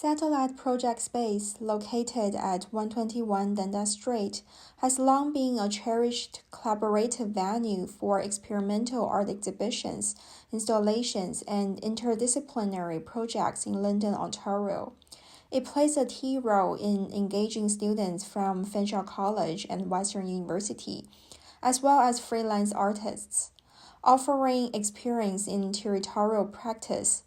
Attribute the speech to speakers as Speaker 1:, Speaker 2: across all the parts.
Speaker 1: Satellite Project Space, located at 121 Dundas Street, has long been a cherished collaborative venue for experimental art exhibitions, installations, and interdisciplinary projects in London, Ontario. It plays a key role in engaging students from Fanshawe College and Western University, as well as freelance artists, offering experience in territorial practice.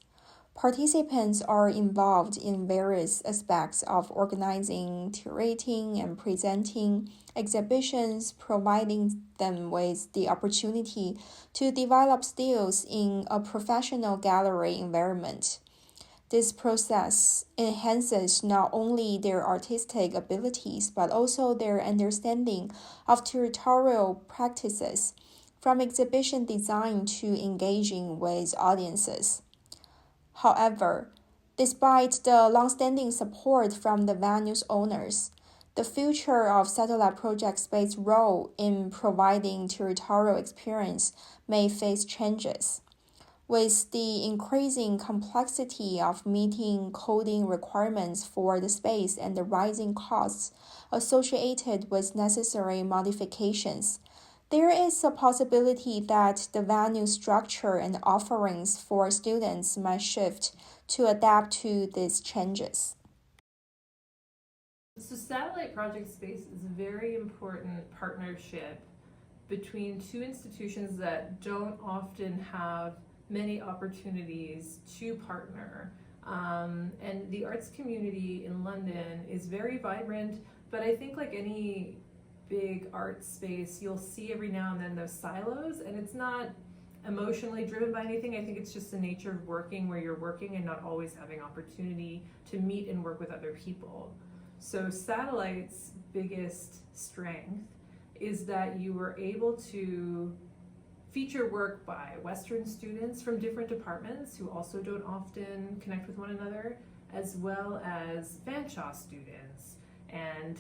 Speaker 1: Participants are involved in various aspects of organizing, curating, and presenting exhibitions, providing them with the opportunity to develop skills in a professional gallery environment. This process enhances not only their artistic abilities but also their understanding of territorial practices, from exhibition design to engaging with audiences. However, despite the long-standing support from the venue's owners, the future of Satellite Project Space's role in providing territorial experience may face changes. With the increasing complexity of meeting coding requirements for the space and the rising costs associated with necessary modifications, there is a possibility that the venue structure and offerings for students might shift to adapt to these changes.
Speaker 2: So Satellite Project Space is a very important partnership between two institutions that don't often have many opportunities to partner. And the arts community in London is very vibrant, but I think like any big art space, you'll see every now and then those silos, and it's not emotionally driven by anything. I think it's just the nature of working where you're working and not always having opportunity to meet and work with other people. So Satellite's biggest strength is that you were able to feature work by Western students from different departments who also don't often connect with one another, as well as Fanshawe students. And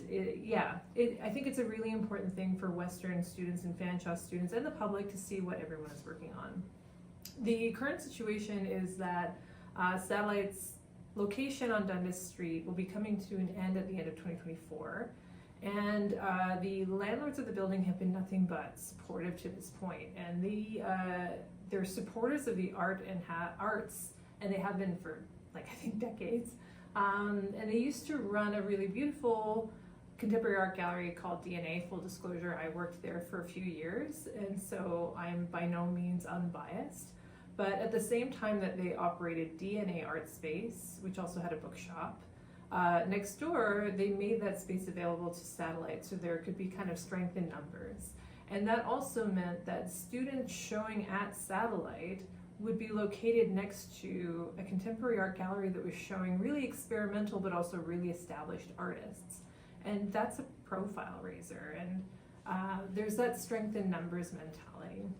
Speaker 2: I think it's a really important thing for Western students and Fanshawe students and the public to see what everyone is working on. The current situation is that Satellite's location on Dundas Street will be coming to an end at the end of 2024. And the landlords of the building have been nothing but supportive to this point. And they're supporters of the arts, and they have been for I think decades. And they used to run a really beautiful contemporary art gallery called DNA. Full disclosure, I worked there for a few years, and so I'm by no means unbiased. But at the same time that they operated DNA Art Space, which also had a bookshop, next door, they made that space available to Satellite so there could be kind of strength in numbers. And that also meant that students showing at Satellite would be located next to a contemporary art gallery that was showing really experimental but also really established artists. And that's a profile raiser, and there's that strength in numbers mentality.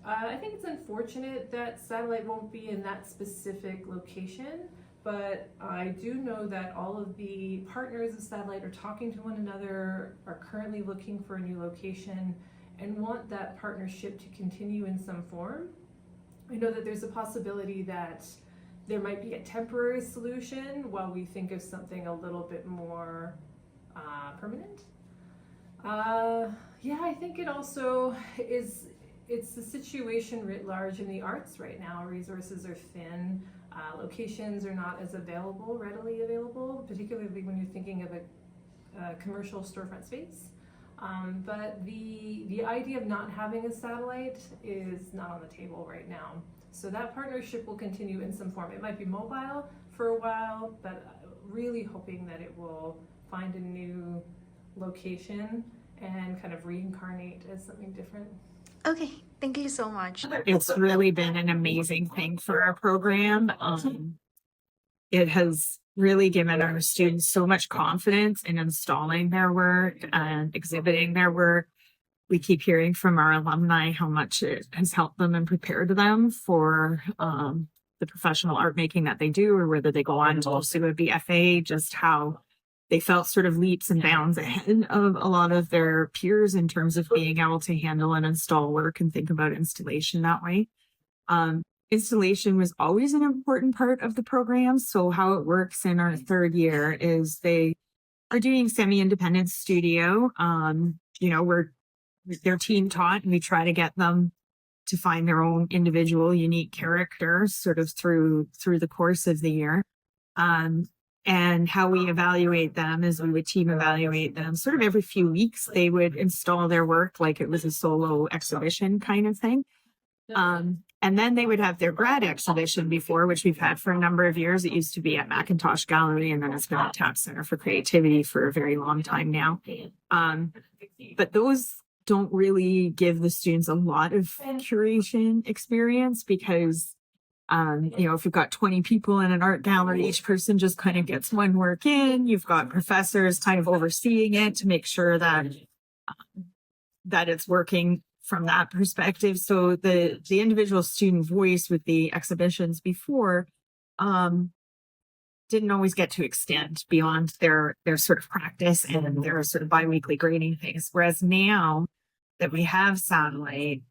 Speaker 2: I think it's unfortunate that Satellite won't be in that specific location, but I do know that all of the partners of Satellite are talking to one another, are currently looking for a new location, and want that partnership to continue in some form. I know that there's a possibility that there might be a temporary solution while we think of something a little bit more permanent. I think it also is, it's the situation writ large in the arts right now. Resources are thin, locations are not as readily available, particularly when you're thinking of a commercial storefront space. But the idea of not having a Satellite is not on the table right now. So that partnership will continue in some form. It might be mobile for a while, but really hoping that it will find a new location and kind of reincarnate as something different.
Speaker 3: Okay, thank you so much.
Speaker 4: It's really been an amazing thing for our program. It has really given our students so much confidence in installing their work and exhibiting their work. We keep hearing from our alumni how much it has helped them and prepared them for the professional art making that they do, or whether they go on to pursue a BFA, just how they felt sort of leaps and bounds ahead of a lot of their peers in terms of being able to handle and install work and think about installation that way. installation was always an important part of the program. So how it works in our third year is they are doing semi-independent studio. They're team taught, and we try to get them to find their own individual unique character sort of through the course of the year. And how we evaluate them is we would team evaluate them sort of every few weeks. They would install their work like it was a solo exhibition kind of thing. And then they would have their grad exhibition before, which we've had for a number of years. It used to be at Macintosh Gallery, and then it's been at Tap Center for Creativity for a very long time now. But those don't really give the students a lot of curation experience because, if you've got 20 people in an art gallery, each person just kind of gets one work in. You've got professors kind of overseeing it to make sure that it's working from that perspective. So the individual student voice with the exhibitions before didn't always get to extend beyond their sort of practice and their sort of biweekly grading things. Whereas now that we have satellite,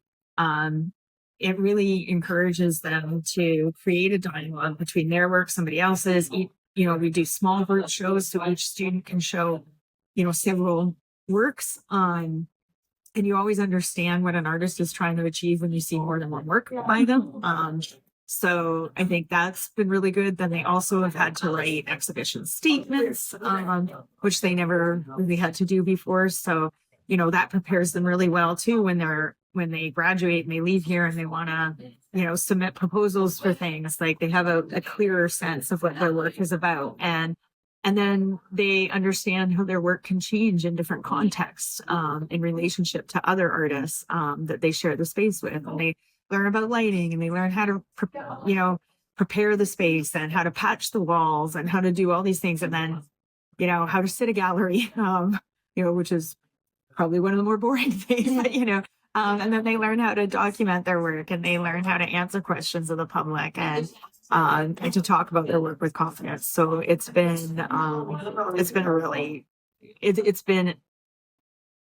Speaker 4: it really encourages them to create a dialogue between their work, somebody else's. We do small group shows so each student can show, several works. And you always understand what an artist is trying to achieve when you see more than one work by them. So I think that's been really good. Then they also have had to write exhibition statements, which they never really had to do before. So, that prepares them really well too when they graduate and they leave here and they want to, submit proposals for things. Like they have a clearer sense of what their work is about. And then they understand how their work can change in different contexts in relationship to other artists that they share the space with. And they learn about lighting, and they learn how to, prepare the space and how to patch the walls and how to do all these things. And then, how to sit a gallery, which is probably one of the more boring things, but, and then they learn how to document their work, and they learn how to answer questions of the public and to talk about their work with confidence. So it's been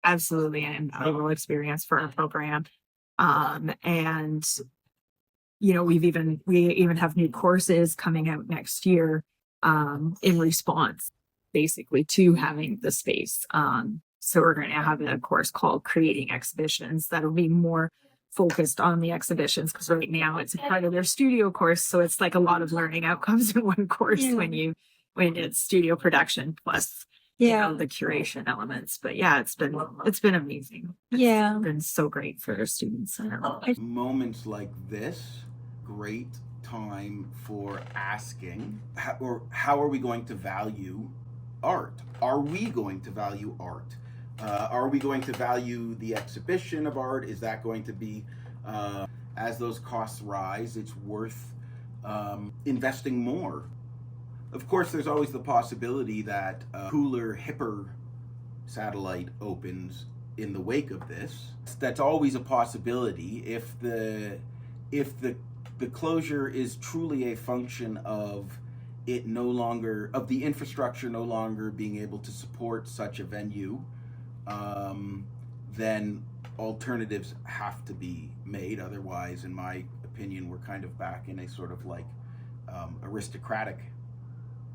Speaker 4: absolutely an invaluable experience for our program. And we even have new courses coming out next year in response basically to having the space. So we're going to have a course called Creating Exhibitions that'll be more focused on the exhibitions, because right now it's a part of their studio course. So it's like a lot of learning outcomes in one course when it's studio production plus the curation elements. But it's been amazing. It's been so great for their students.
Speaker 5: Moments like this, great time for asking, how are we going to value art? Are we going to value art? Are we going to value the exhibition of art? Is that going to be, as those costs rise, it's worth investing more? Of course, there's always the possibility that a cooler, hipper satellite opens in the wake of this. That's always a possibility if the closure is truly a function of the infrastructure no longer being able to support such a venue. Then alternatives have to be made. Otherwise, in my opinion, we're kind of back in a sort of like aristocratic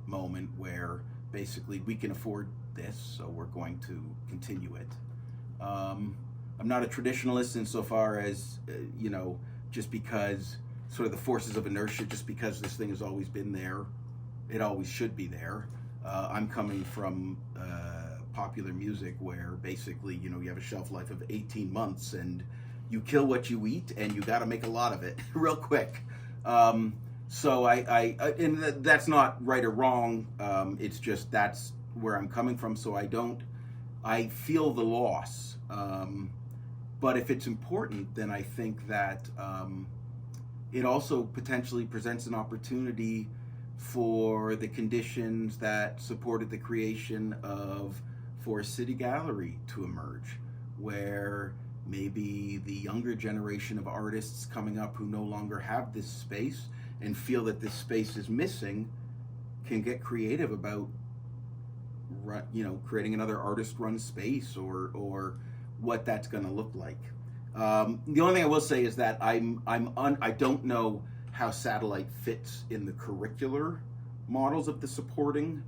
Speaker 5: moment where basically we can afford this, so we're going to continue it. I'm not a traditionalist insofar as, just because sort of the forces of inertia, just because this thing has always been there, it always should be there. I'm coming from popular music where basically, you have a shelf life of 18 months and you kill what you eat and you got to make a lot of it real quick. So and that's not right or wrong. It's just, that's where I'm coming from. So I feel the loss. But if it's important, then I think that it also potentially presents an opportunity for the conditions that supported the creation of Forest City Gallery to emerge, where maybe the younger generation of artists coming up who no longer have this space and feel that this space is missing can get creative about creating another artist-run space or what that's going to look like. The only thing I will say is that I don't know how satellite fits in the curricular models of the supporting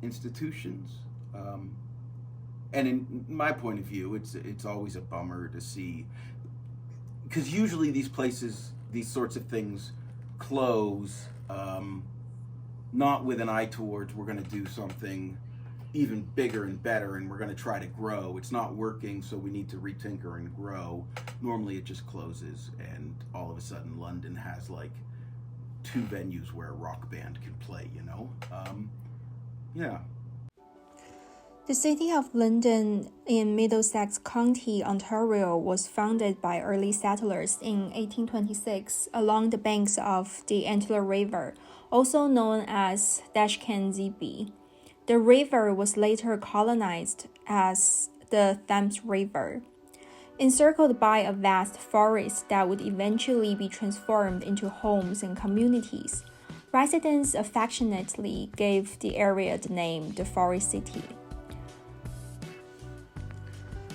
Speaker 5: institutions. And in my point of view, it's always a bummer to see, because usually these places, these sorts of things close, not with an eye towards we're going to do something even bigger and better and we're going to try to grow. It's not working, so we need to retinker and grow. Normally it just closes, and all of a sudden London has like 2 venues where a rock band can play, you know? Yeah.
Speaker 1: The City of London in Middlesex County, Ontario, was founded by early settlers in 1826 along the banks of the Antler River, also known as Dashcan-Zibi. The river was later colonized as the Thames River. Encircled by a vast forest that would eventually be transformed into homes and communities, residents affectionately gave the area the name the Forest City.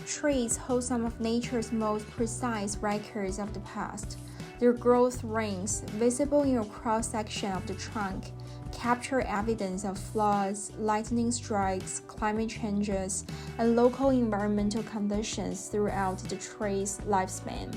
Speaker 1: Trees hold some of nature's most precise records of the past. Their growth rings, visible in a cross-section of the trunk, capture evidence of floods, lightning strikes, climate changes, and local environmental conditions throughout the tree's lifespan.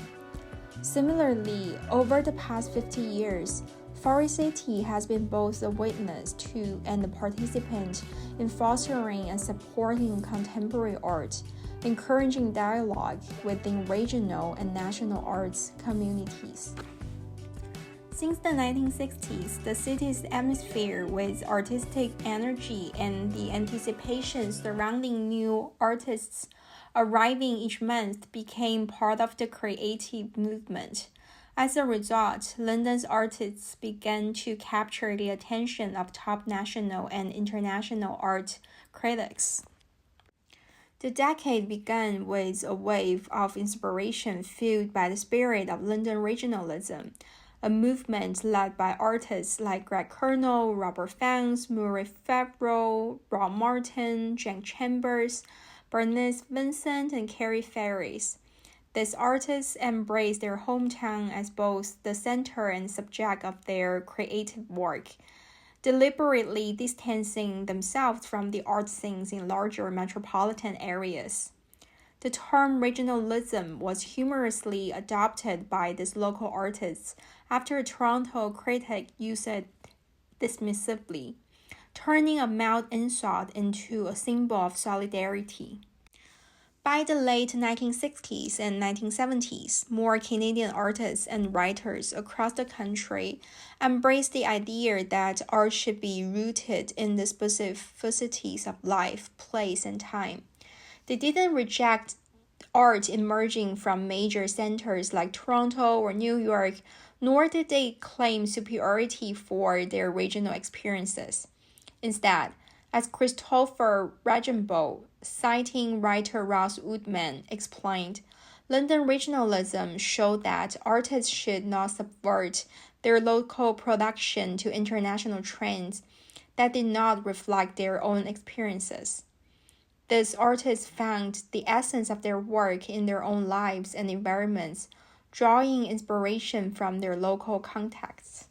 Speaker 1: Similarly, over the past 50 years, Forest City has been both a witness to and a participant in fostering and supporting contemporary art, encouraging dialogue within regional and national arts communities. Since the 1960s, the city's atmosphere with artistic energy and the anticipation surrounding new artists arriving each month became part of the creative movement. As a result, London's artists began to capture the attention of top national and international art critics. The decade began with a wave of inspiration fueled by the spirit of London regionalism, a movement led by artists like Greg Kernell, Robert Fones, Murray Febro, Rob Martin, Jane Chambers, Bernice Vincent, and Carrie Ferris. These artists embrace their hometown as both the center and subject of their creative work, deliberately distancing themselves from the art scenes in larger metropolitan areas. The term regionalism was humorously adopted by these local artists after a Toronto critic used it dismissively, turning a mild insult into a symbol of solidarity. By the late 1960s and 1970s, more Canadian artists and writers across the country embraced the idea that art should be rooted in the specificities of life, place, and time. They didn't reject art emerging from major centers like Toronto or New York, nor did they claim superiority for their regional experiences. Instead, as Christopher Regenbold, citing writer Ross Woodman, explained, London regionalism showed that artists should not subvert their local production to international trends that did not reflect their own experiences. These artists found the essence of their work in their own lives and environments, drawing inspiration from their local contexts.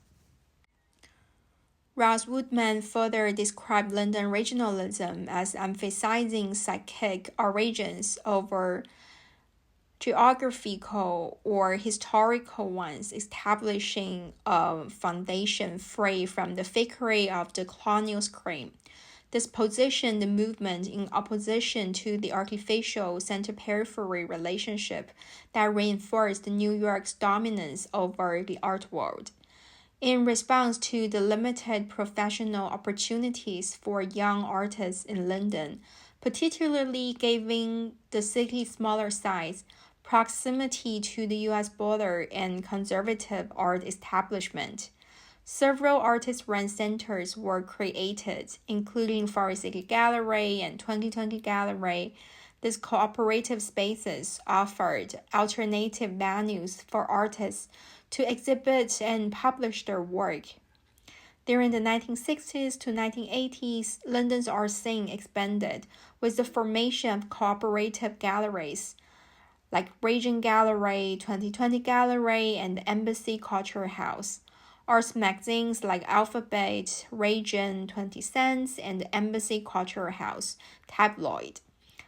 Speaker 1: Ross Woodman further described London regionalism as emphasizing psychic origins over geographical or historical ones, establishing a foundation free from the fakery of the colonial scream. This positioned the movement in opposition to the artificial center-periphery relationship that reinforced New York's dominance over the art world. In response to the limited professional opportunities for young artists in London, particularly given the city's smaller size, proximity to the U.S. border, and conservative art establishment, several artist-run centers were created, including Forest City Gallery and 2020 Gallery. These cooperative spaces offered alternative venues for artists to exhibit and publish their work. During the 1960s to 1980s, London's art scene expanded with the formation of cooperative galleries, like Region Gallery, 2020 Gallery, and Embassy Culture House. Arts magazines like Alphabet, Region, 20 Cents, and Embassy Culture House, Tabloid.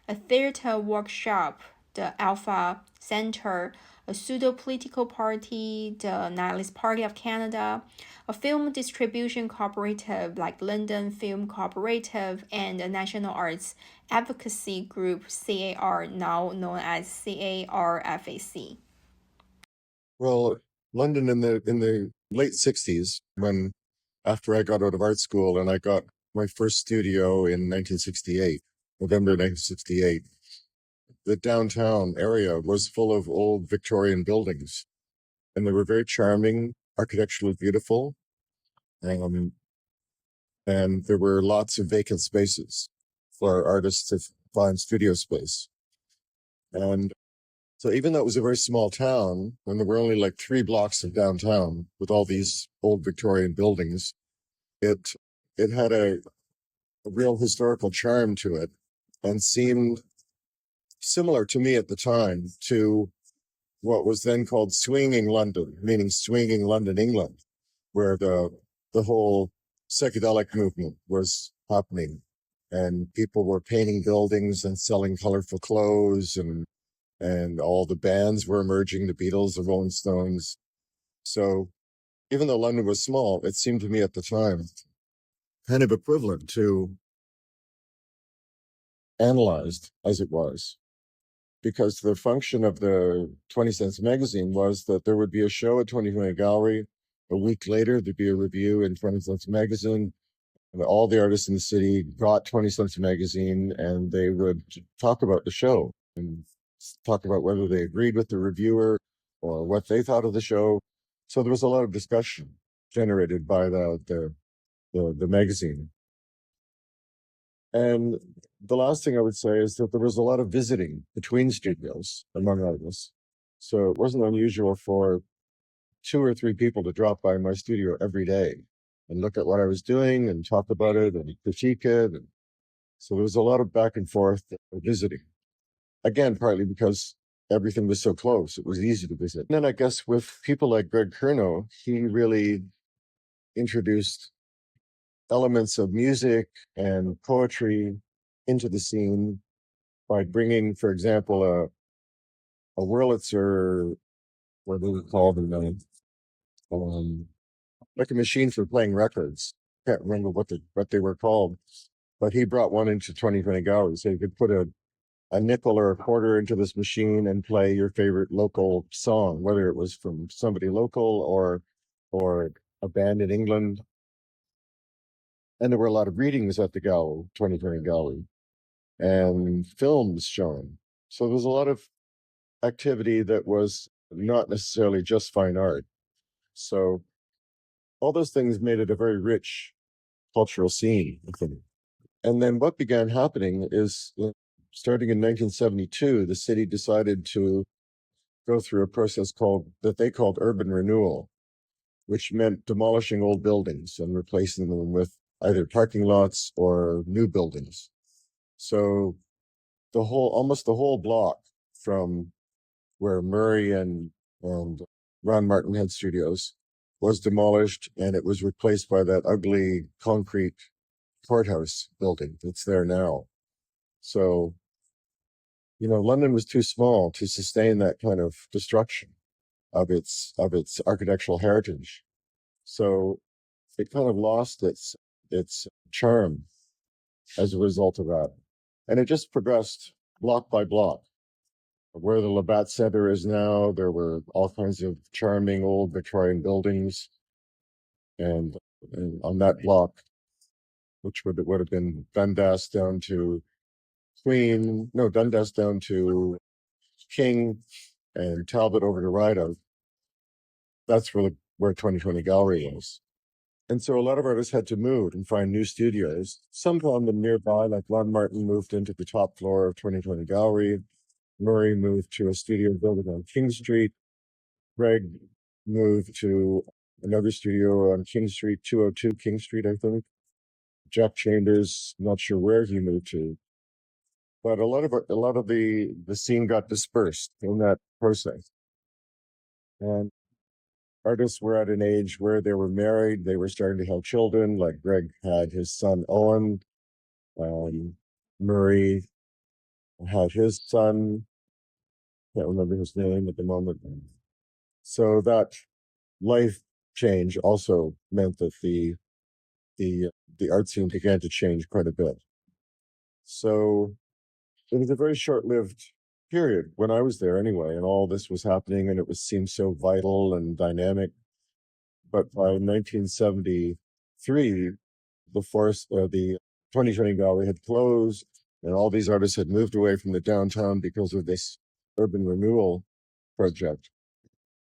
Speaker 1: A theater workshop, the Alpha Center, a pseudo-political party, the Nihilist Party of Canada, a film distribution cooperative like London Film Cooperative, and a national arts advocacy group, CAR, now known as CARFAC.
Speaker 6: Well, London in the late 60s, when after I got out of art school and I got my first studio in 1968, November 1968, the downtown area was full of old Victorian buildings, and they were very charming, architecturally beautiful, and there were lots of vacant spaces for artists to find studio space. And so even though it was a very small town, and there were only like 3 blocks of downtown with all these old Victorian buildings, it had a real historical charm to it, and seemed similar to me at the time to what was then called swinging London, meaning swinging London, England, where the whole psychedelic movement was happening, and people were painting buildings and selling colorful clothes, and all the bands were emerging, the Beatles, the Rolling Stones. So even though London was small, it seemed to me at the time kind of equivalent to analyzed as it was, because the function of the 20 Cents magazine was that there would be a show at 2020 Gallery. A week later, there'd be a review in 20 Cents magazine. And all the artists in the city got 20 Cents magazine, and they would talk about the show and talk about whether they agreed with the reviewer or what they thought of the show. So there was a lot of discussion generated by the magazine. And the last thing I would say is that there was a lot of visiting between studios among artists. So it wasn't unusual for 2 or 3 people to drop by my studio every day and look at what I was doing and talk about it and critique it. And so there was a lot of back and forth visiting. Again, partly because everything was so close, it was easy to visit. And then I guess with people like Greg Curnow, he really introduced elements of music and poetry into the scene by bringing, for example, a Wurlitzer, what do we call them? Like a machine for playing records. Can't remember what they were called, but he brought one into 2020 Gallery, so you could put a nickel or a quarter into this machine and play your favorite local song, whether it was from somebody local or a band in England. And there were a lot of readings at the gallery, 2020 Gallery, and films shown. So there was a lot of activity that was not necessarily just fine art. So all those things made it a very rich cultural scene, I think. And then what began happening is, starting in 1972, the city decided to go through a process that they called urban renewal, which meant demolishing old buildings and replacing them with either parking lots or new buildings. So almost the whole block from where Murray and Ron Martin had studios was demolished, and it was replaced by that ugly concrete courthouse building that's there now. So, London was too small to sustain that kind of destruction of its architectural heritage. So it kind of lost its charm as a result of that. And it just progressed block by block. Where the Labatt Center is now, there were all kinds of charming old Victorian buildings. And on that block, which would have been Dundas down to Dundas down to King, and Talbot over to Rideout, that's where 2020 Gallery is. And so a lot of artists had to move and find new studios. Some found them nearby, like Ron Martin moved into the top floor of 2020 Gallery. Murray moved to a studio building on King Street. Greg moved to another studio on King Street, 202 King Street, I think. Jack Chambers, not sure where he moved to. but a lot of the scene got dispersed in that process. And artists were at an age where they were married, they were starting to have children, like Greg had his son Owen, Murray had his son, can't remember his name at the moment. So that life change also meant that the art scene began to change quite a bit. So it was a very short-lived period when I was there anyway, and all this was happening, and it seemed so vital and dynamic. But by 1973, the 2020 gallery had closed, and all these artists had moved away from the downtown because of this urban renewal project,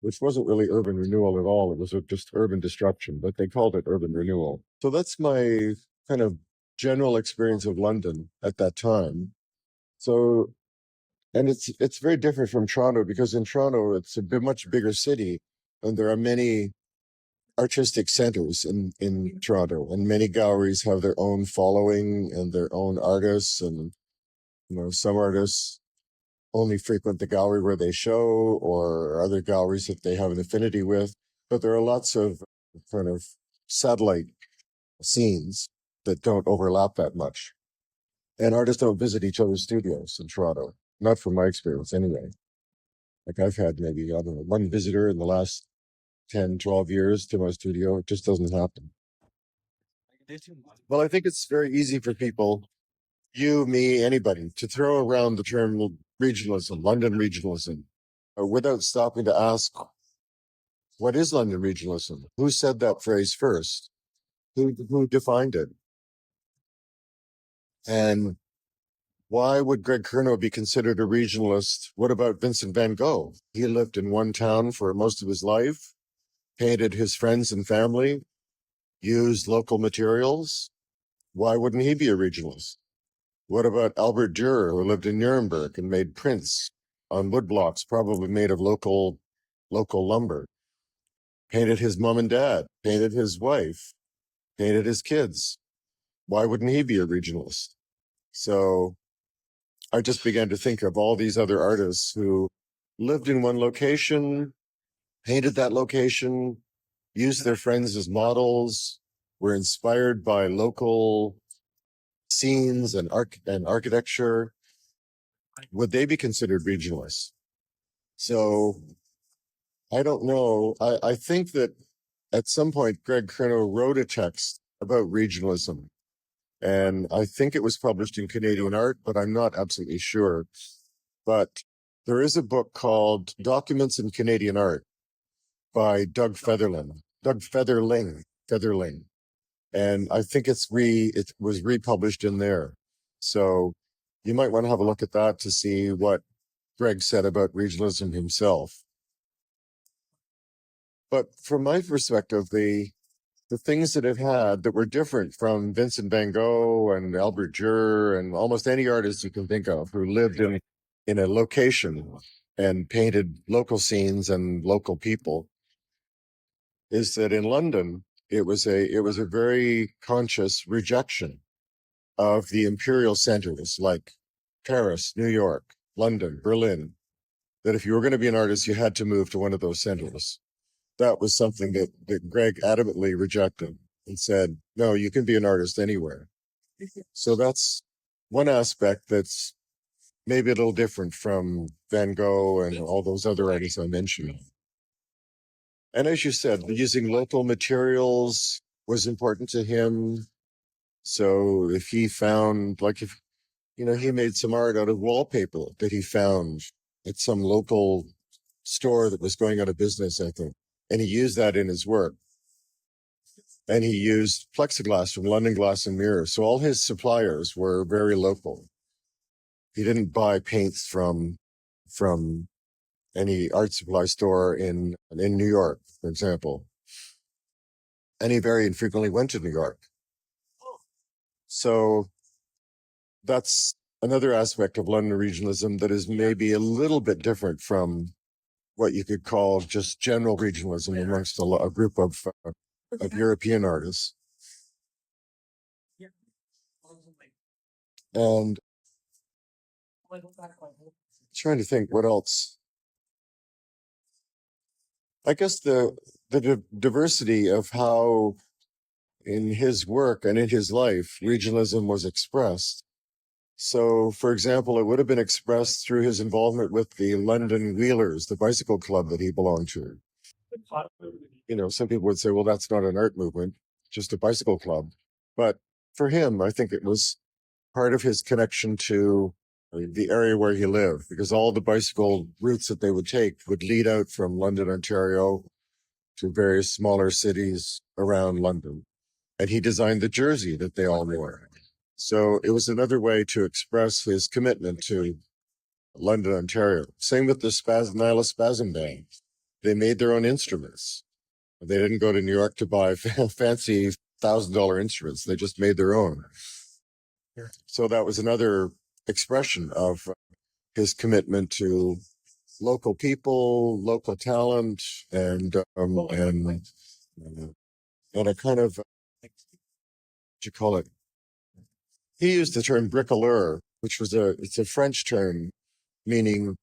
Speaker 6: which wasn't really urban renewal at all. It was just urban destruction, but they called it urban renewal. So that's my kind of general experience of London at that time. So, and it's very different from Toronto, because in Toronto, it's a much bigger city, and there are many artistic centers in Toronto, and many galleries have their own following and their own artists, and some artists only frequent the gallery where they show, or other galleries that they have an affinity with. But there are lots of kind of satellite scenes that don't overlap that much. And artists don't visit each other's studios in Toronto, not from my experience anyway. Like I've had maybe, I don't know, one visitor in the last 10, 12 years to my studio. It just doesn't happen. Well, I think it's very easy for people, you, me, anybody, to throw around the term regionalism, London regionalism, without stopping to ask, what is London regionalism? Who said that phrase first? Who defined it? And why would Greg Kernow be considered a regionalist? What about Vincent van Gogh? He lived in one town for most of his life, painted his friends and family, used local materials. Why wouldn't he be a regionalist? What about Albert Dürer, who lived in Nuremberg and made prints on woodblocks, probably made of local lumber? Painted his mom and dad, painted his wife, painted his kids. Why wouldn't he be a regionalist? So I just began to think of all these other artists who lived in one location, painted that location, used their friends as models, were inspired by local scenes and architecture. Would they be considered regionalists? So I don't know. I think that at some point Greg Kernow wrote a text about regionalism, and I think it was published in Canadian Art, but I'm not absolutely sure. But there is a book called Documents in Canadian Art by Doug Featherling. And I think it was republished in there. So you might want to have a look at that to see what Greg said about regionalism himself. But from my perspective, the things that it had that were different from Vincent van Gogh and Albert Dürer and almost any artist you can think of who lived in a location and painted local scenes and local people, is that in London, it was a very conscious rejection of the imperial centers like Paris, New York, London, Berlin, that if you were going to be an artist, you had to move to one of those centers. That was something that Greg adamantly rejected and said, no, you can be an artist anywhere. So that's one aspect that's maybe a little different from Van Gogh and all those other artists I mentioned. And as you said, using local materials was important to him. So if he found, he made some art out of wallpaper that he found at some local store that was going out of business, I think. And he used that in his work. And he used plexiglass from London Glass and Mirror. So all his suppliers were very local. He didn't buy paints from any art supply store in New York, for example. And he very infrequently went to New York. So that's another aspect of London regionalism that is maybe a little bit different from what you could call just general regionalism amongst a group of European artists. And Trying to think what else. I guess the diversity of how in his work and in his life regionalism was expressed. So, for example, it would have been expressed through his involvement with the London Wheelers, the bicycle club that he belonged to. You know, some people would say, well, that's not an art movement, just a bicycle club. But for him, I think it was part of his connection to the area where he lived, because all the bicycle routes that they would take would lead out from London, Ontario to various smaller cities around London. And he designed the jersey that they all wore. So it was another way to express his commitment to London, Ontario. Same with the Nyla Spasm Band. They made their own instruments. They didn't go to New York to buy fancy $1,000 instruments. They just made their own. So that was another expression of his commitment to local people, local talent, and a kind of, what you call it? He used the term bricoleur, which was it's a French term meaning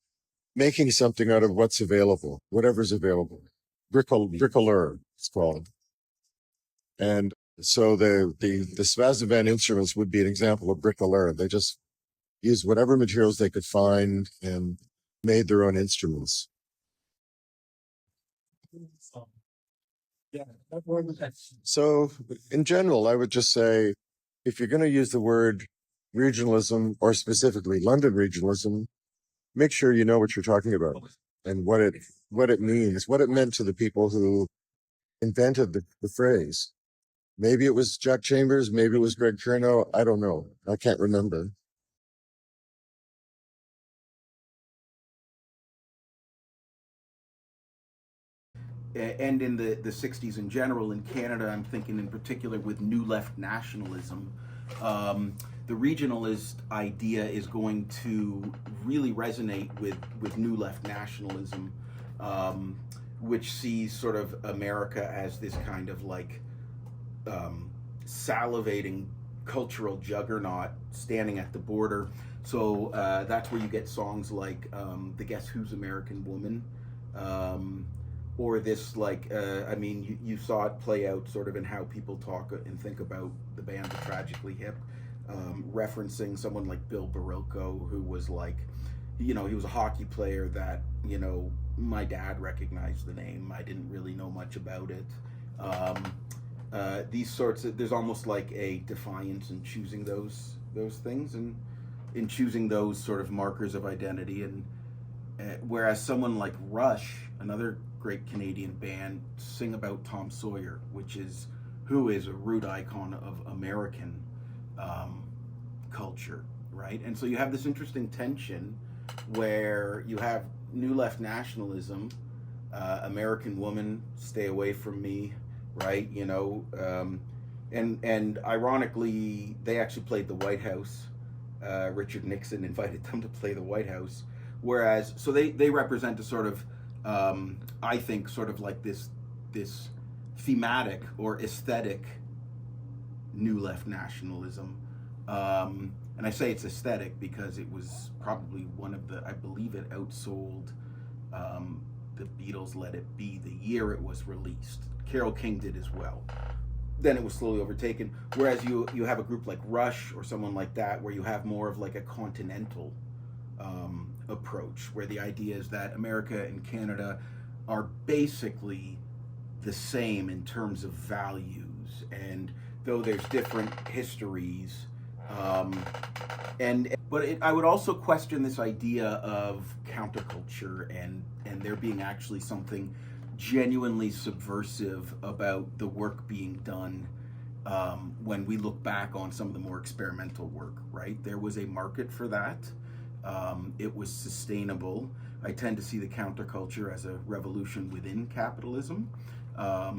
Speaker 6: making something out of what's available, whatever's available. Bricoleur, it's called. And so the Spasm Band instruments would be an example of bricoleur. They just used whatever materials they could find and made their own instruments. So in general, I would just say, if you're going to use the word regionalism, or specifically London regionalism, make sure you know what you're talking about and what it means, what it meant to the people who invented the phrase. Maybe it was Jack Chambers, maybe it was Greg Chernow, I don't know. I can't remember.
Speaker 5: And in the 60s in general, in Canada, I'm thinking in particular with New Left nationalism, the regionalist idea is going to really resonate with New Left nationalism, which sees sort of America as this kind of like salivating cultural juggernaut standing at the border. So that's where you get songs like the Guess Who's American Woman, or this like, I mean, you saw it play out sort of in how people talk and think about the band The Tragically Hip, referencing someone like Bill Barilko, who was like, you know, he was a hockey player that, you know, my dad recognized the name. I didn't really know much about it. These sorts of, there's almost like a defiance in choosing those things and in choosing those sort of markers of identity. And whereas someone like Rush, another great Canadian band, sing about Tom Sawyer, who is a root icon of American culture, right? And so you have this interesting tension where you have New Left nationalism, American Woman, Stay Away From Me, right? You know, and ironically, they actually played the White House. Richard Nixon invited them to play the White House. Whereas, so they represent a sort of, I think, sort of like this thematic or aesthetic New Left nationalism. And I say it's aesthetic because it was probably one of I believe it outsold the Beatles' Let It Be the year it was released. Carole King did as well. Then it was slowly overtaken. Whereas you have a group like Rush or someone like that, where you have more of like a continental approach, where the idea is that America and Canada are basically the same in terms of values, and though there's different histories, I would also question this idea of counterculture and there being actually something genuinely subversive about the work being done when we look back on some of the more experimental work, right? There was a market for that. It was sustainable. I tend to see the counterculture as a revolution within capitalism.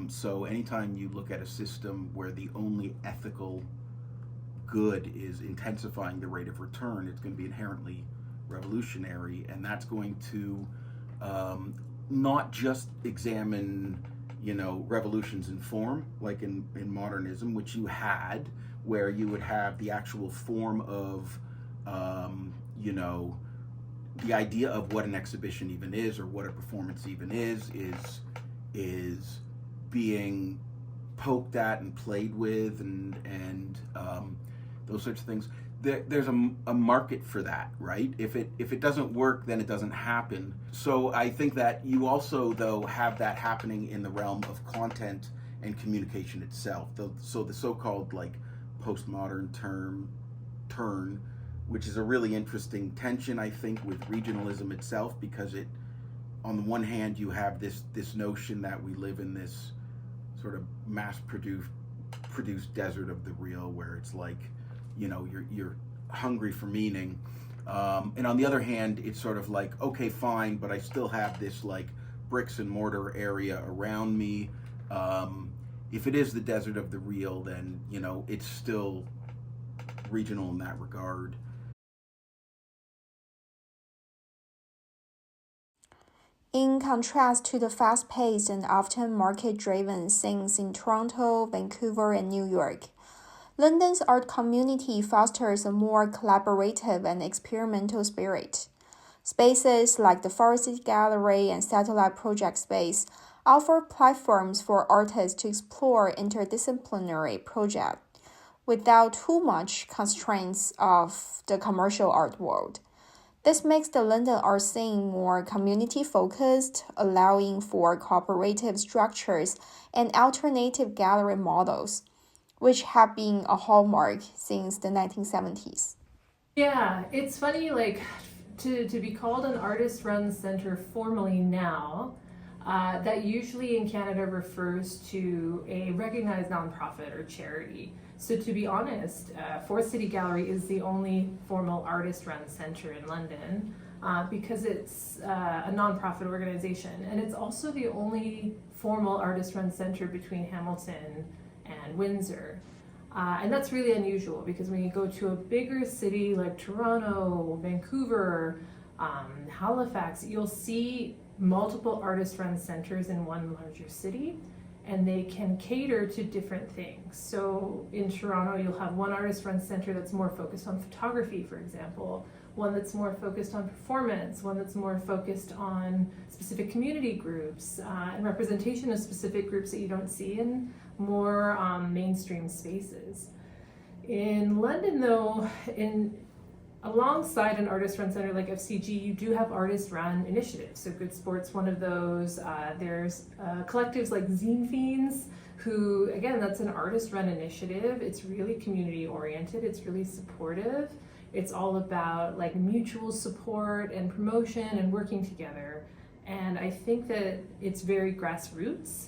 Speaker 5: So anytime you look at a system where the only ethical good is intensifying the rate of return, it's going to be inherently revolutionary, and that's going to not just examine, you know, revolutions in form, like in modernism, which you had, where you would have the actual form of you know, the idea of what an exhibition even is, or what a performance even is being poked at and played with, and those sorts of things. There's a market for that, right? If it doesn't work, then it doesn't happen. So I think that you also, though, have that happening in the realm of content and communication itself. So the so-called like postmodern turn, which is a really interesting tension, I think, with regionalism itself, because it, on the one hand, you have this notion that we live in this sort of mass-produced desert of the real, where it's like, you know, you're hungry for meaning, and on the other hand, it's sort of like, okay, fine, but I still have this like bricks and mortar area around me. If it is the desert of the real, then, you know, it's still regional in that regard.
Speaker 1: In contrast to the fast-paced and often market-driven scenes in Toronto, Vancouver, and New York, London's art community fosters a more collaborative and experimental spirit. Spaces like the Forest City Gallery and Satellite Project Space offer platforms for artists to explore interdisciplinary projects without too much constraints of the commercial art world. This makes the London art scene more community-focused, allowing for cooperative structures and alternative gallery models, which have been a hallmark since the 1970s.
Speaker 2: Yeah, it's funny, like, to be called an artist-run center formally now, that usually in Canada refers to a recognized nonprofit or charity. So to be honest, Forest City Gallery is the only formal artist-run center in London, because it's a nonprofit organization, and it's also the only formal artist-run center between Hamilton and Windsor. And that's really unusual, because when you go to a bigger city like Toronto, Vancouver, Halifax, you'll see multiple artist-run centers in one larger city, and they can cater to different things. So in Toronto, you'll have one artist-run center that's more focused on photography, for example, one that's more focused on performance, one that's more focused on specific community groups, and representation of specific groups that you don't see in more mainstream spaces. In London, though, alongside an artist-run center like FCG, you do have artist-run initiatives. So Good Sport's one of those. There's collectives like Zine Fiends, who, again, that's an artist-run initiative. It's really community-oriented. It's really supportive. It's all about like mutual support and promotion and working together. And I think that it's very grassroots.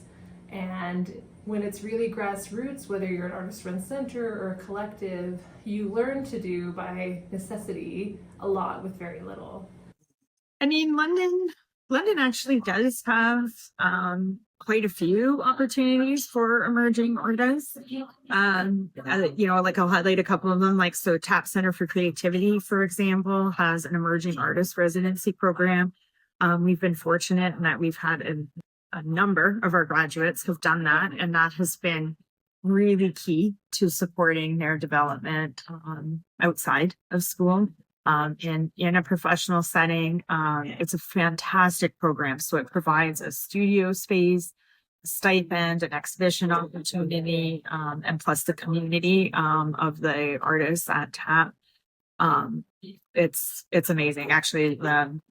Speaker 2: And when it's really grassroots, whether you're an artist-run center or a collective, you learn to do by necessity a lot with very little.
Speaker 4: I mean, London actually does have quite a few opportunities for emerging artists. You know, like I'll highlight a couple of them. Like, so Tap Center for Creativity, for example, has an emerging artist residency program. We've been fortunate in that we've had a number of our graduates have done that, and that has been really key to supporting their development outside of school. In a professional setting, it's a fantastic program. So it provides a studio space, a stipend, an exhibition opportunity, and plus the community of the artists at TAP. It's amazing. Actually,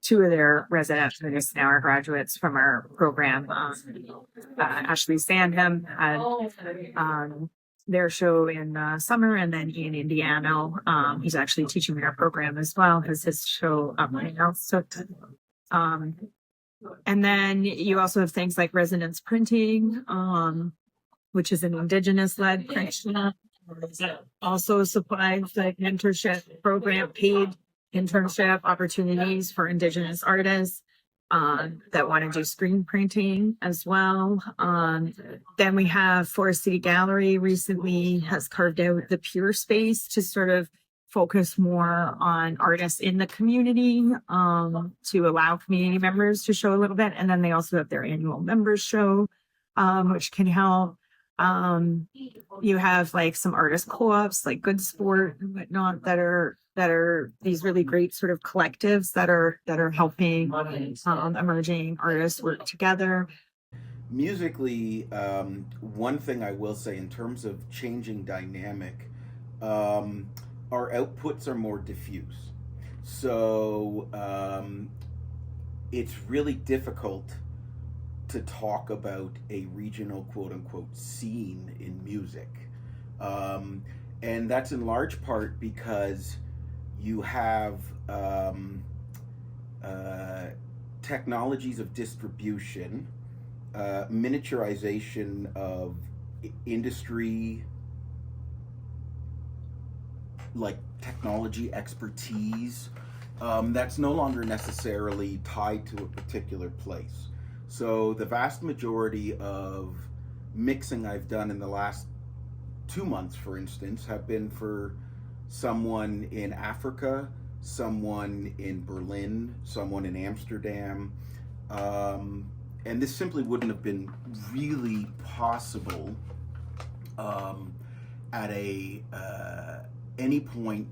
Speaker 4: two of their resident artists now are graduates from our program. Ashley Sandham had their show in summer, and then Ian Indiano, who's actually teaching in our program as well, has his show up right now. So, and then you also have things like Resonance Printing, which is an Indigenous-led print shop. Also supplies like internship program, paid internship opportunities for Indigenous artists that want to do screen printing as well. Then we have Forest City Gallery recently has carved out the Pure Space to sort of focus more on artists in the community, to allow community members to show a little bit. And then they also have their annual members show, which can help. You have like some artist co-ops like Good Sport and whatnot that are these really great sort of collectives that are helping emerging artists work together.
Speaker 5: Musically, one thing I will say in terms of changing dynamic, our outputs are more diffuse. So it's really difficult to talk about a regional quote unquote scene in music. Um, and that's in large part because you have uh, technologies of distribution, miniaturization of industry, like technology expertise, that's no longer necessarily tied to a particular place. So the vast majority of mixing I've done in the last 2 months, for instance, have been for someone in Africa, someone in Berlin, someone in Amsterdam. And this simply wouldn't have been really possible um, at a any point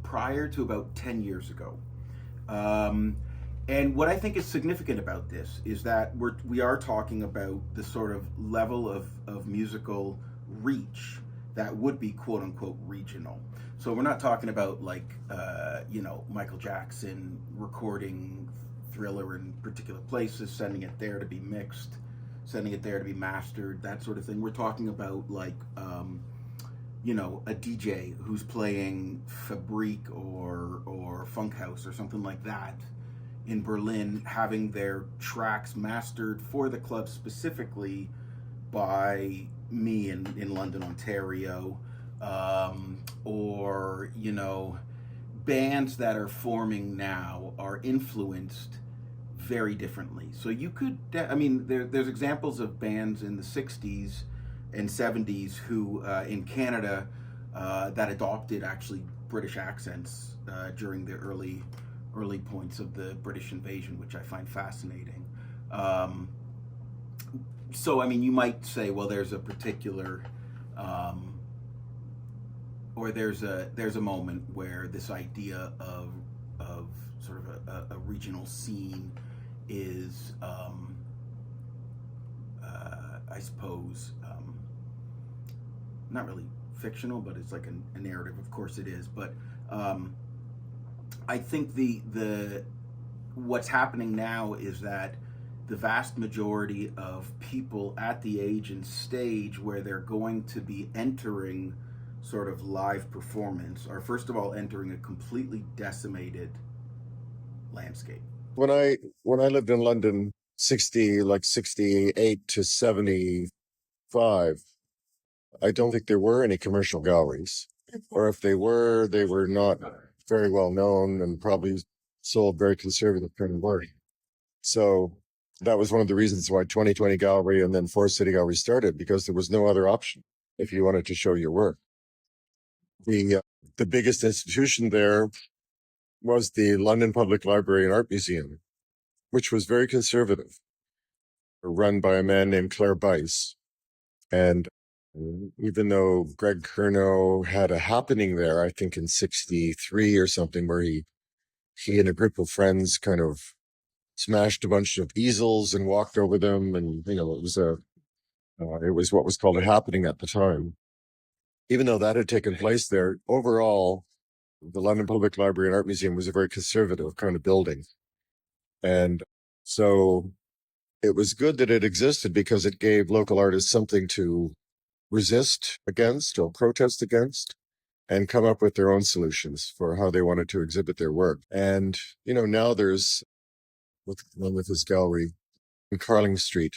Speaker 5: prior to about 10 years ago. Um, and what I think is significant about this is that we are talking about the sort of level of musical reach that would be quote unquote regional. So we're not talking about like, Michael Jackson recording Thriller in particular places, sending it there to be mixed, sending it there to be mastered, that sort of thing. We're talking about like, a DJ who's playing Fabrique or Funk House or something like that in Berlin, having their tracks mastered for the club specifically by me in London, Ontario, or bands that are forming now are influenced very differently. So you could, there's examples of bands in the '60s and '70s who in Canada that adopted actually British accents during the early points of the British invasion, which I find fascinating. So you might say, well, there's a particular or there's a moment where this idea of sort of a regional scene is I suppose not really fictional, but it's like a narrative. Of course, it is. But I think the what's happening now is that the vast majority of people at the age and stage where they're going to be entering sort of live performance are first of all entering a completely decimated landscape.
Speaker 6: When I lived in London, 68 to 75, I don't think there were any commercial galleries, or if they were not very well known and probably sold very conservative kind of work. So that was one of the reasons why 2020 Gallery and then Forest City Gallery started, because there was no other option if you wanted to show your work. The biggest institution there was the London Public Library and Art Museum, which was very conservative, run by a man named Claire Bice. And even though Greg Curnow had a happening there, I think in '63 or something, where he and a group of friends kind of smashed a bunch of easels and walked over them, and it was what was called a happening at the time. Even though that had taken place there, overall, the London Public Library and Art Museum was a very conservative kind of building. And so it was good that it existed because it gave local artists something to resist against or protest against and come up with their own solutions for how they wanted to exhibit their work. And, now there's with his gallery in Carling Street,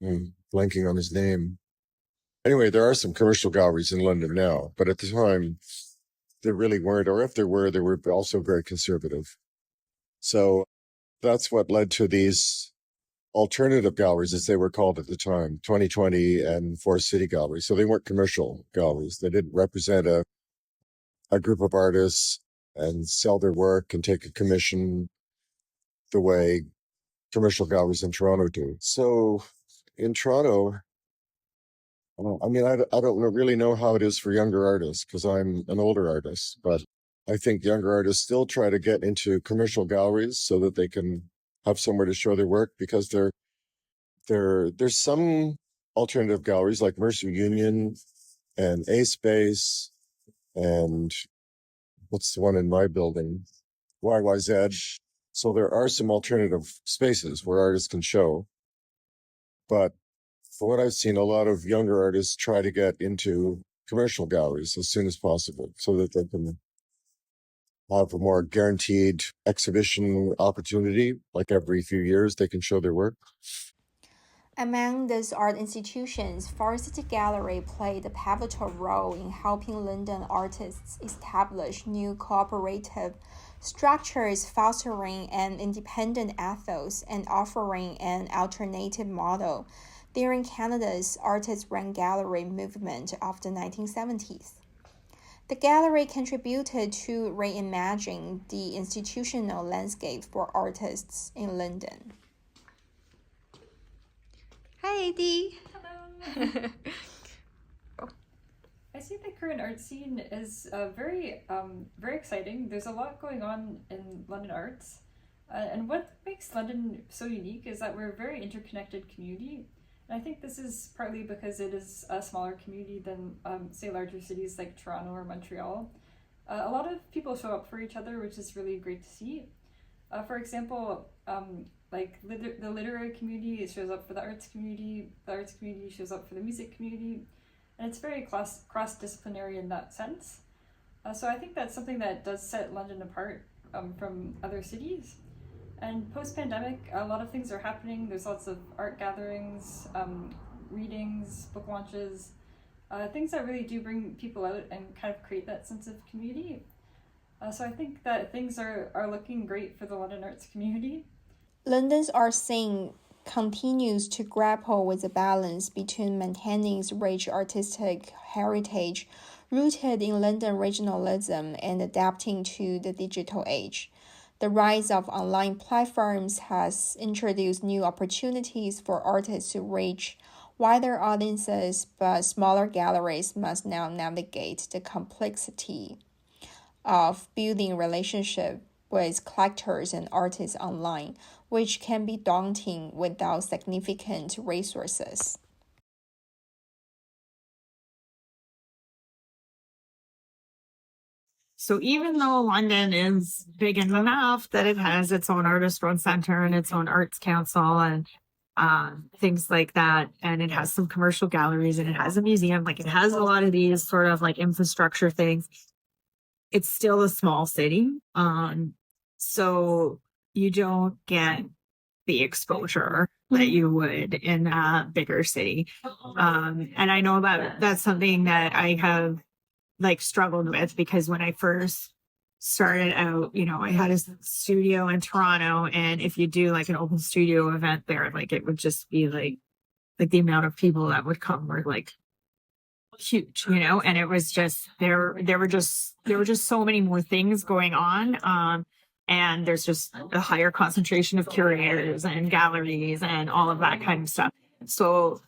Speaker 6: blanking on his name. Anyway, there are some commercial galleries in London now, but at the time there really weren't, or if there were, they were also very conservative. So that's what led to these alternative galleries, as they were called at the time, 2020 and Forest City Gallery. So they weren't commercial galleries. They didn't represent a group of artists and sell their work and take a commission the way commercial galleries in Toronto do. So in Toronto, I mean, I don't really know how it is for younger artists because I'm an older artist, but I think younger artists still try to get into commercial galleries so that they can have somewhere to show their work because there's some alternative galleries like Mercer Union and A Space and what's the one in my building? YYZ. So there are some alternative spaces where artists can show. But from what I've seen, a lot of younger artists try to get into commercial galleries as soon as possible so that they can have a more guaranteed exhibition opportunity. Like every few years, they can show their work.
Speaker 1: Among these art institutions, Forest City Gallery played a pivotal role in helping London artists establish new cooperative structures, fostering an independent ethos and offering an alternative model during Canada's artist-run gallery movement of the 1970s. The gallery contributed to reimagining the institutional landscape for artists in London.
Speaker 3: Hi, Adi.
Speaker 7: Hello. I see the current art scene is very exciting. There's a lot going on in London arts. And what makes London so unique is that we're a very interconnected community. And I think this is partly because it is a smaller community than, say, larger cities like Toronto or Montreal. A lot of people show up for each other, which is really great to see. For example, like the literary community, it shows up for the arts community shows up for the music community, and it's very cross-disciplinary in that sense. So I think that's something that does set London apart from other cities. And post-pandemic, a lot of things are happening. There's lots of art gatherings, readings, book launches, things that really do bring people out and kind of create that sense of community. So I think that things are looking great for the London arts community.
Speaker 1: London's art scene continues to grapple with the balance between maintaining its rich artistic heritage rooted in London regionalism and adapting to the digital age. The rise of online platforms has introduced new opportunities for artists to reach wider audiences, but smaller galleries must now navigate the complexity of building relationships with collectors and artists online, which can be daunting without significant resources.
Speaker 4: So even though London is big enough that it has its own artist-run center and its own arts council and things like that, and it has some commercial galleries and it has a museum, like it has a lot of these sort of like infrastructure things, it's still a small city. So you don't get the exposure that you would in a bigger city. And I know that that's something that I have like struggled with because when I first started out, you know, I had a studio in Toronto, and if you do like an open studio event there, like it would just be like the amount of people that would come were like huge, you know, and it was just there were just so many more things going on. And there's just a higher concentration of curators and galleries and all of that kind of stuff. So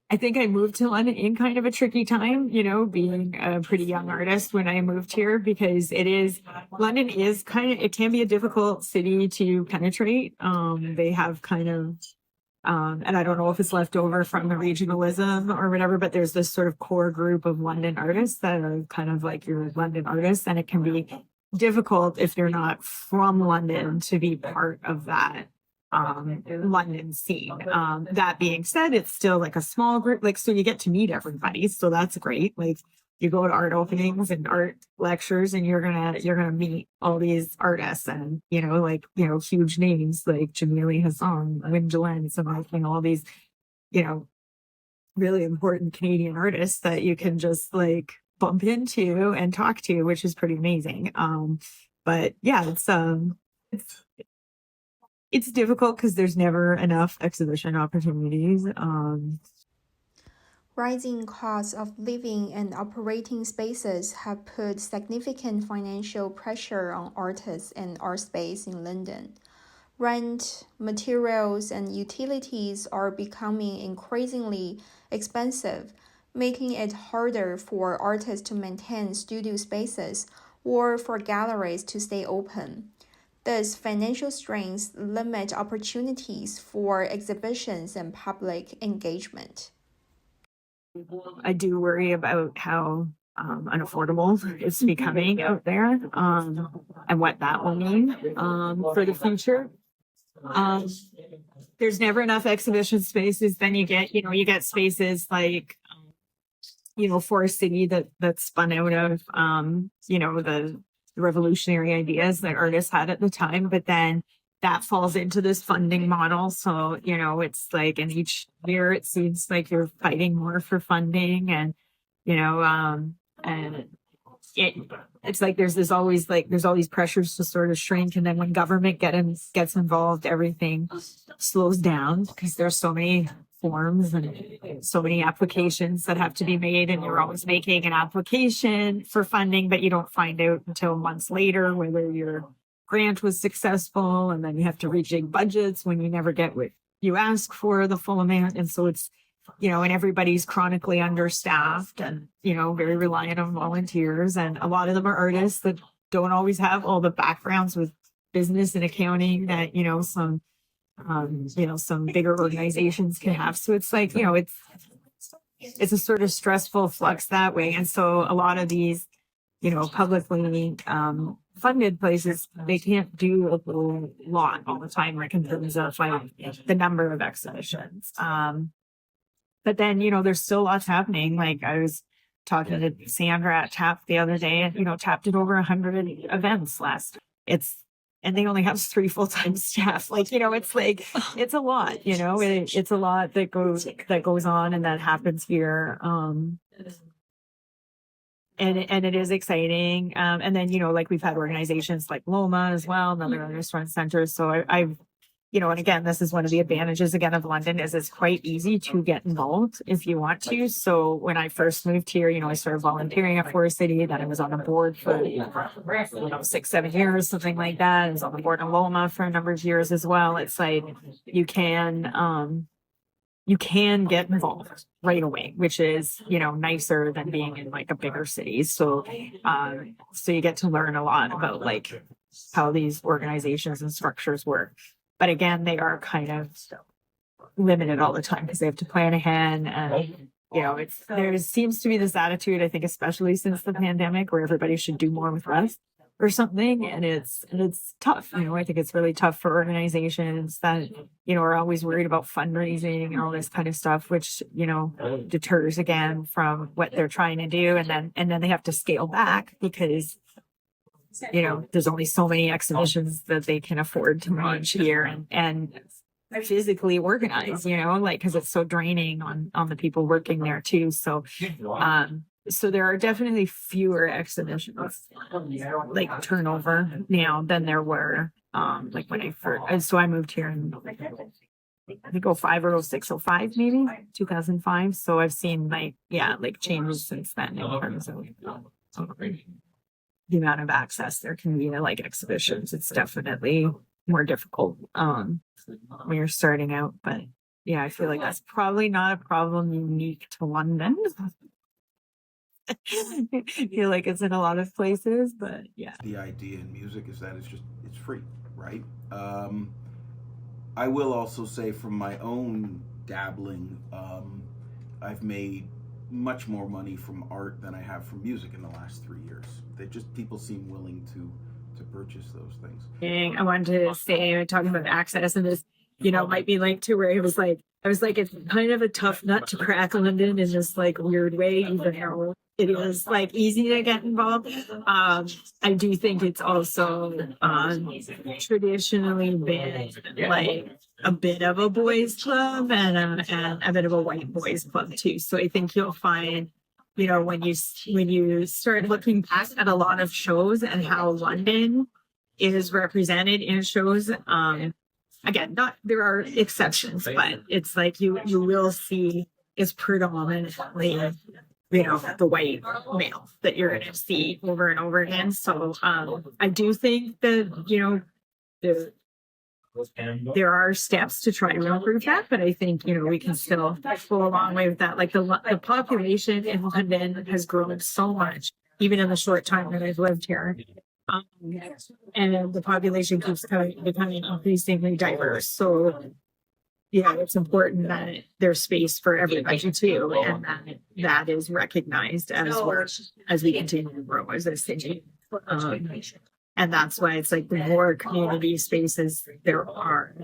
Speaker 4: I think I moved to London in kind of a tricky time, you know, being a pretty young artist when I moved here, because London is it can be a difficult city to penetrate. They have kind of, and I don't know if it's left over from the regionalism or whatever, but there's this sort of core group of London artists that are kind of like your London artists, and it can be difficult if you're not from London to be part of that London scene. That being said, it's still like a small group, like so you get to meet everybody, so that's great. Like you go to art openings and art lectures, and you're gonna meet all these artists, and huge names like Jamili Hassan, Wim Jalens, and all these really important Canadian artists that you can just like bump into and talk to, which is pretty amazing. But yeah, it's difficult because there's never enough exhibition opportunities.
Speaker 1: Rising costs of living and operating spaces have put significant financial pressure on artists and art space in London. Rent, materials, and utilities are becoming increasingly expensive, making it harder for artists to maintain studio spaces or for galleries to stay open. Thus, financial strains limit opportunities for exhibitions and public engagement.
Speaker 4: I do worry about how unaffordable it's becoming out there, and what that will mean for the future. There's never enough exhibition spaces. Then you get spaces like Forest City that spun out of the revolutionary ideas that artists had at the time, but then that falls into this funding model. So, it's like, and each year it seems like you're fighting more for funding, and, and it's like there's all these pressures to sort of shrink. And then when government gets involved, everything slows down because there's so many forms and so many applications that have to be made, and you're always making an application for funding, but you don't find out until months later whether your grant was successful, and then you have to rejig budgets when you never get what you ask for, the full amount. And so it's and everybody's chronically understaffed and very reliant on volunteers, and a lot of them are artists that don't always have all the backgrounds with business and accounting that some bigger organizations can have. So it's like it's a sort of stressful flux that way. And so a lot of these publicly funded places, they can't do a whole lot all the time, like in terms of like the number of exhibitions. But then there's still lots happening. Like I was talking to Sandra at TAP the other day, and TAP did over 100 events last. And they only have 3 full-time staff. Like, it's like, it's a lot, it's a lot that goes on and that happens here. And it is exciting. And then, like we've had organizations like Loma as well, another restaurant center. So I've and again, this is one of the advantages again of London is it's quite easy to get involved if you want to. So when I first moved here, I started volunteering at Forest City. Then I was on a board for 6-7 years, something like that. I was on the board of Loma for a number of years as well. It's like you can get involved right away, which is nicer than being in like a bigger city. So you get to learn a lot about like how these organizations and structures work. But again, they are kind of limited all the time because they have to plan ahead. And, there seems to be this attitude, I think, especially since the pandemic, where everybody should do more with less or something. And it's tough. I think it's really tough for organizations that, are always worried about fundraising and all this kind of stuff, which, deters again from what they're trying to do. And then they have to scale back because there's only so many exhibitions that they can afford to launch here and physically organize, like, cause it's so draining on the people working there too. So there are definitely fewer exhibitions, like turnover now than there were, like when I first, so I moved here in, I think 05 or 06, 05, maybe 2005. So I've seen like changes since then in terms of the amount of access there can be to like exhibitions. It's definitely more difficult when you're starting out, but I feel like that's probably not a problem unique to London. I feel like it's in a lot of places, but
Speaker 5: the idea in music is that it's free, right? I will also say from my own dabbling, I've made much more money from art than I have from music in the last 3 years. People seem willing to purchase those things.
Speaker 4: I wanted to say, talking about access, and this, might be linked to where I was like, it's kind of a tough nut to crack London in this like weird way, even though it is like easy to get involved. I do think it's also traditionally been like a bit of a boys club and a bit of a white boys club too. So I think you'll find, when you start looking back at a lot of shows and how London is represented in shows, again, there are exceptions, but it's like you will see it's predominantly the white male that you're going to see over and over again. So I do think that the there are steps to try to improve that, but I think, we can still go a long way with that. Like the population in London has grown so much, even in the short time that I've lived here. And the population keeps becoming increasingly diverse. So yeah, it's important that there's space for everybody too, and that is recognized as we continue to grow as a city. And that's why it's like the more community spaces there are,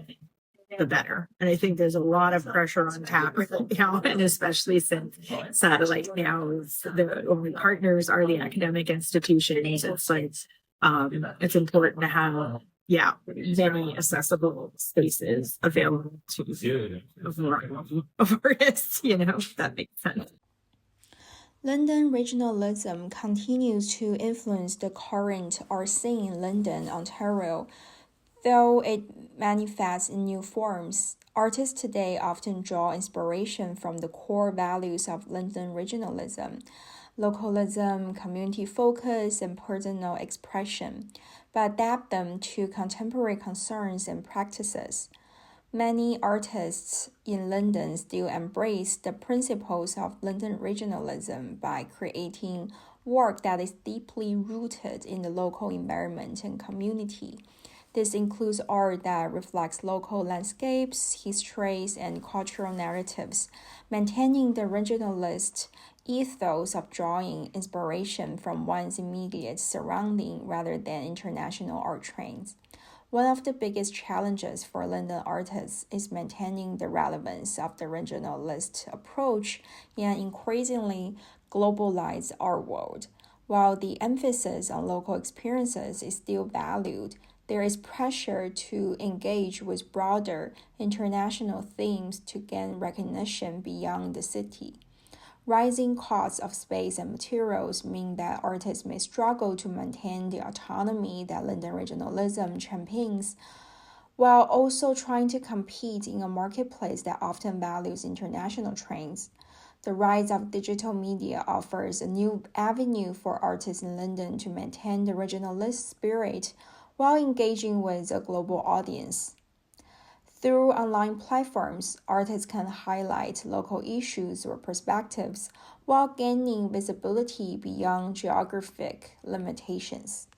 Speaker 4: the better. And I think there's a lot of pressure on tap right now, and especially since satellite now is the only partners are the academic institutions. It's like it's important to have many accessible spaces available to a variety of artists, if that makes sense.
Speaker 1: London regionalism continues to influence the current art scene in London, Ontario. Though it manifests in new forms, artists today often draw inspiration from the core values of London regionalism, localism, community focus, and personal expression, but adapt them to contemporary concerns and practices. Many artists in London still embrace the principles of London regionalism by creating work that is deeply rooted in the local environment and community. This includes art that reflects local landscapes, histories, and cultural narratives, maintaining the regionalist ethos of drawing inspiration from one's immediate surrounding rather than international art trends. One of the biggest challenges for London artists is maintaining the relevance of the regionalist approach in an increasingly globalized art world. While the emphasis on local experiences is still valued, there is pressure to engage with broader international themes to gain recognition beyond the city. Rising costs of space and materials mean that artists may struggle to maintain the autonomy that London regionalism champions, while also trying to compete in a marketplace that often values international trends. The rise of digital media offers a new avenue for artists in London to maintain the regionalist spirit while engaging with a global audience. Through online platforms, artists can highlight local issues or perspectives while gaining visibility beyond geographic limitations.